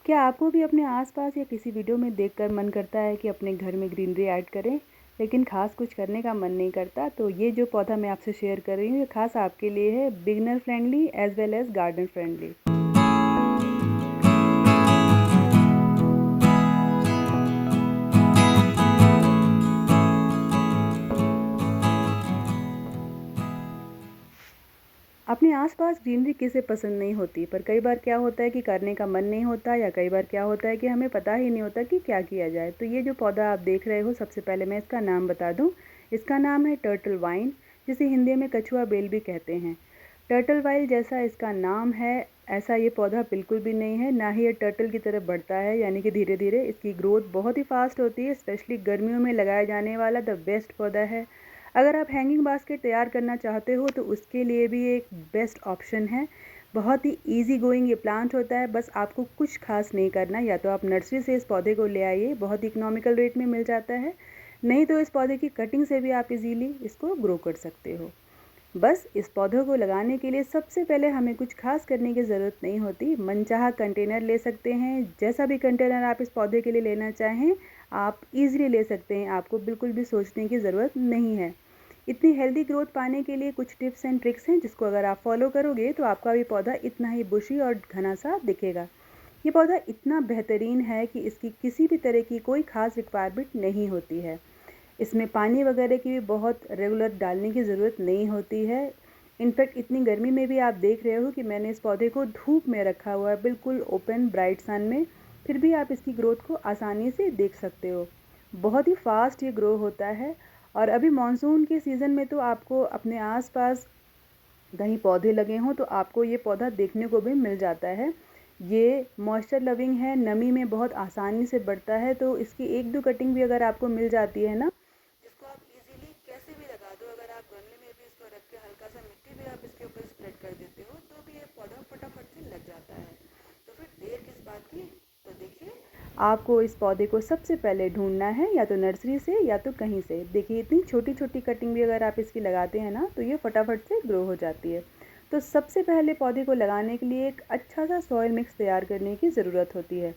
क्या आपको भी अपने आसपास या किसी वीडियो में देखकर मन करता है कि अपने घर में ग्रीनरी ऐड करें, लेकिन ख़ास कुछ करने का मन नहीं करता? तो ये जो पौधा मैं आपसे शेयर कर रही हूँ, ये ख़ास आपके लिए है, beginner friendly as well as garden friendly. अपने आसपास ग्रीनरी किसे पसंद नहीं होती, पर कई बार क्या होता है कि करने का मन नहीं होता, या कई बार क्या होता है कि हमें पता ही नहीं होता कि क्या किया जाए। तो ये जो पौधा आप देख रहे हो, सबसे पहले मैं इसका नाम बता दूं। इसका नाम है टर्टल वाइन, जिसे हिंदी में कछुआ बेल भी कहते हैं। टर्टल वाइन जैसा इसका नाम है, ऐसा ये पौधा बिल्कुल भी नहीं है। ना ही ये टर्टल की तरफ बढ़ता है, यानी कि धीरे धीरे। इसकी ग्रोथ बहुत ही फास्ट होती है। स्पेशली गर्मियों में लगाया जाने वाला द बेस्ट पौधा है। अगर आप हैंगिंग बास्केट तैयार करना चाहते हो तो उसके लिए भी एक बेस्ट ऑप्शन है। बहुत ही इजी गोइंग ये प्लांट होता है। बस आपको कुछ खास नहीं करना, या तो आप नर्सरी से इस पौधे को ले आइए, बहुत इकोनॉमिकल रेट में मिल जाता है। नहीं तो इस पौधे की कटिंग से भी आप इजीली इसको ग्रो कर सकते हो। बस इस पौधे को लगाने के लिए सबसे पहले हमें कुछ खास करने की ज़रूरत नहीं होती। मनचाहा कंटेनर ले सकते हैं। जैसा भी कंटेनर आप इस पौधे के लिए लेना चाहें, आप इजीली ले सकते हैं। आपको बिल्कुल भी सोचने की ज़रूरत नहीं है। इतनी हेल्दी ग्रोथ पाने के लिए कुछ टिप्स एंड ट्रिक्स हैं, जिसको अगर आप फॉलो करोगे तो आपका भी पौधा इतना ही बुशी और घना सा दिखेगा। ये पौधा इतना बेहतरीन है कि इसकी किसी भी तरह की कोई खास रिक्वायरमेंट नहीं होती है। इसमें पानी वगैरह की भी बहुत रेगुलर डालने की ज़रूरत नहीं होती है। इनफैक्ट इतनी गर्मी में भी आप देख रहे हो कि मैंने इस पौधे को धूप में रखा हुआ है, बिल्कुल ओपन ब्राइट सन में। फिर भी आप इसकी ग्रोथ को आसानी से देख सकते हो। बहुत ही फास्ट ये ग्रो होता है। और अभी मानसून के सीज़न में तो आपको अपने आसपास कहीं पौधे लगे हों तो आपको ये पौधा देखने को भी मिल जाता है। ये मॉइस्चर लविंग है, नमी में बहुत आसानी से बढ़ता है। तो इसकी एक दो कटिंग भी अगर आपको मिल जाती है ना, जिसको आप इजीली कैसे भी लगा दो। अगर आप गमले में भी इसको रख के हल्का सा मिट्टी भी आप इसके ऊपर स्प्रेड कर देते हो, तो भी ये पौधा फटाफट से लग जाता है। तो फिर देर किस बात की? तो देखिए, आपको इस पौधे को सबसे पहले ढूंढना है, या तो नर्सरी से या तो कहीं से। देखिए, इतनी छोटी छोटी कटिंग भी अगर आप इसकी लगाते हैं ना, तो ये फटाफट से ग्रो हो जाती है। तो सबसे पहले पौधे को लगाने के लिए एक अच्छा सा सॉइल मिक्स तैयार करने की ज़रूरत होती है,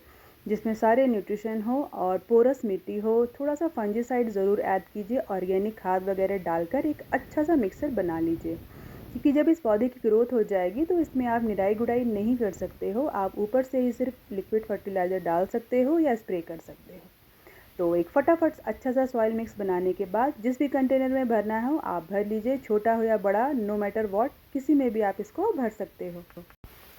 जिसमें सारे न्यूट्रिशन हो और पोरस मिट्टी हो। थोड़ा सा फंजीसाइड ज़रूर ऐड कीजिए, ऑर्गेनिक खाद वगैरह डालकर एक अच्छा सा मिक्सर बना लीजिए। क्योंकि जब इस पौधे की ग्रोथ हो जाएगी तो इसमें आप निराई गुड़ाई नहीं कर सकते हो। आप ऊपर से ही सिर्फ लिक्विड फर्टिलाइज़र डाल सकते हो या स्प्रे कर सकते हो। तो एक फटाफट अच्छा सा सॉइल मिक्स बनाने के बाद जिस भी कंटेनर में भरना हो आप भर लीजिए, छोटा हो या बड़ा, नो मैटर वॉट, किसी में भी आप इसको भर सकते हो।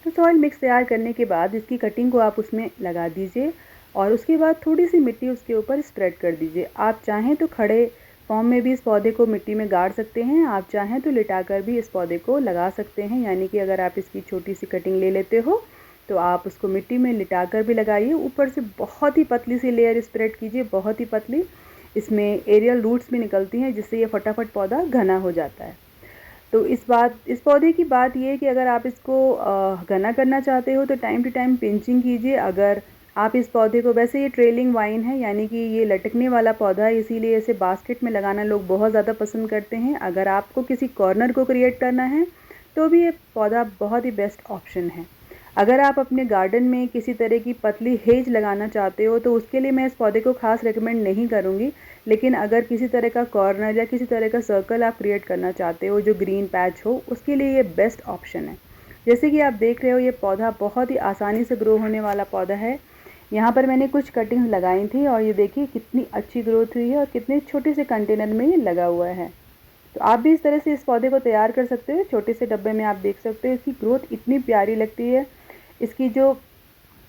तो सॉइल मिक्स तैयार करने के बाद इसकी कटिंग को आप उसमें लगा दीजिए, और उसके बाद थोड़ी सी मिट्टी उसके ऊपर स्प्रेड कर दीजिए। आप चाहें तो खड़े फॉर्म में भी इस पौधे को मिट्टी में गाड़ सकते हैं, आप चाहें तो लिटाकर भी इस पौधे को लगा सकते हैं। यानी कि अगर आप इसकी छोटी सी कटिंग ले लेते हो तो आप उसको मिट्टी में लिटाकर भी लगाइए। ऊपर से बहुत ही पतली सी लेयर स्प्रेड कीजिए, बहुत ही पतली। इसमें एरियल रूट्स भी निकलती हैं, जिससे ये फटाफट पौधा घना हो जाता है। तो इस पौधे की बात ये है कि अगर आप इसको घना करना चाहते हो तो टाइम टू टाइम पिंचिंग कीजिए। अगर आप इस पौधे को, वैसे ये ट्रेलिंग वाइन है, यानी कि ये लटकने वाला पौधा है, इसीलिए इसे बास्केट में लगाना लोग बहुत ज़्यादा पसंद करते हैं। अगर आपको किसी कॉर्नर को क्रिएट करना है तो भी ये पौधा बहुत ही बेस्ट ऑप्शन है। अगर आप अपने गार्डन में किसी तरह की पतली हेज लगाना चाहते हो तो उसके लिए मैं इस पौधे को खास रेकमेंड नहीं करूँगी। लेकिन अगर किसी तरह का कॉर्नर या किसी तरह का सर्कल आप क्रिएट करना चाहते हो जो ग्रीन पैच हो, उसके लिए ये बेस्ट ऑप्शन है। जैसे कि आप देख रहे हो, ये पौधा बहुत ही आसानी से ग्रो होने वाला पौधा है। यहाँ पर मैंने कुछ कटिंग्स लगाई थी और ये देखिए कितनी अच्छी ग्रोथ हुई है और कितने छोटे से कंटेनर में ये लगा हुआ है। तो आप भी इस तरह से इस पौधे को तैयार कर सकते हो। छोटे से डब्बे में आप देख सकते हो, इसकी ग्रोथ इतनी प्यारी लगती है। इसकी जो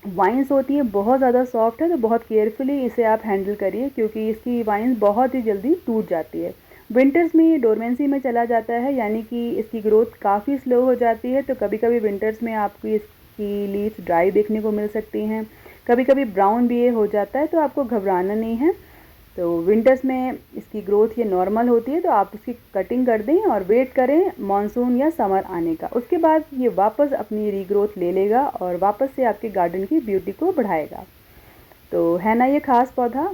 वाइन्स होती है बहुत ज़्यादा सॉफ्ट है, तो बहुत केयरफुली इसे आप हैंडल करिए, क्योंकि इसकी वाइन्स बहुत ही जल्दी टूट जाती है। विंटर्स में ये डोरमेंसी में चला जाता है, यानी कि इसकी ग्रोथ काफ़ी स्लो हो जाती है। तो कभी कभी विंटर्स में आपको इसकी लीव्स ड्राई देखने को मिल सकती हैं, कभी कभी ब्राउन भी ये हो जाता है। तो आपको घबराना नहीं है। तो विंटर्स में इसकी ग्रोथ ये नॉर्मल होती है, तो आप इसकी कटिंग कर दें और वेट करें मानसून या समर आने का। उसके बाद ये वापस अपनी रीग्रोथ ले लेगा और वापस से आपके गार्डन की ब्यूटी को बढ़ाएगा। तो है ना ये खास पौधा।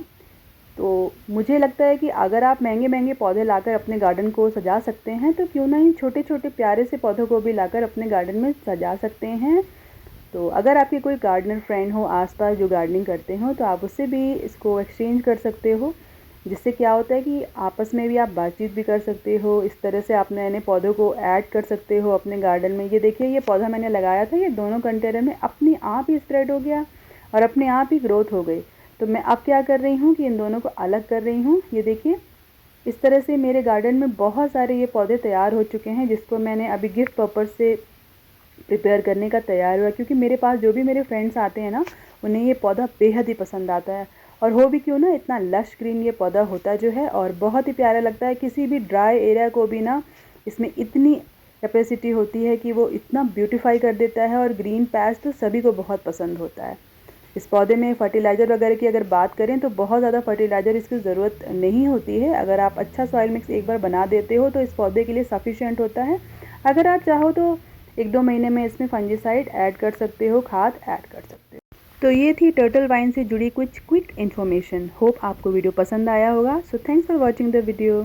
तो मुझे लगता है कि अगर आप महंगे महंगे पौधे लाकर अपने गार्डन को सजा सकते हैं, तो क्यों ना इन छोटे छोटे प्यारे से पौधों को भी लाकर अपने गार्डन में सजा सकते हैं। तो अगर आपके कोई गार्डनर फ्रेंड हो आसपास जो गार्डनिंग करते हो तो आप उससे भी इसको एक्सचेंज कर सकते हो, जिससे क्या होता है कि आपस में भी आप बातचीत भी कर सकते हो। इस तरह से आप नए नए पौधों को ऐड कर सकते हो अपने गार्डन में। ये देखिए, ये पौधा मैंने लगाया था, ये दोनों कंटेनर में अपने आप ही स्प्रेड हो गया और अपने आप ही ग्रोथ हो गई। तो मैं अब क्या कर रही हूँ कि इन दोनों को अलग कर रही हूँ। ये देखिए, इस तरह से मेरे गार्डन में बहुत सारे ये पौधे तैयार हो चुके हैं, जिसको मैंने अभी गिफ्ट पर्पज़ से प्रिपेयर करने का तैयार हुआ, क्योंकि मेरे पास जो भी मेरे फ्रेंड्स आते हैं ना, उन्हें ये पौधा बेहद ही पसंद आता है। और हो भी क्यों ना, इतना लश ग्रीन ये पौधा होता जो है और बहुत ही प्यारा लगता है। किसी भी ड्राई एरिया को भी ना, इसमें इतनी कैपेसिटी होती है कि वो इतना ब्यूटीफाई कर देता है। और ग्रीन पैच तो सभी को बहुत पसंद होता है। इस पौधे में फर्टिलाइज़र वगैरह की अगर बात करें तो बहुत ज़्यादा फर्टिलाइज़र इसकी ज़रूरत नहीं होती है। अगर आप अच्छा सॉइल मिक्स एक बार बना देते हो तो इस पौधे के लिए सफिशिएंट होता है। अगर आप चाहो तो 1-2 महीने में इसमें फंजीसाइड ऐड कर सकते हो, खाद ऐड कर सकते हो। तो ये थी टर्टल वाइन से जुड़ी कुछ क्विक इन्फॉर्मेशन। होप आपको वीडियो पसंद आया होगा। So thanks for watching the video.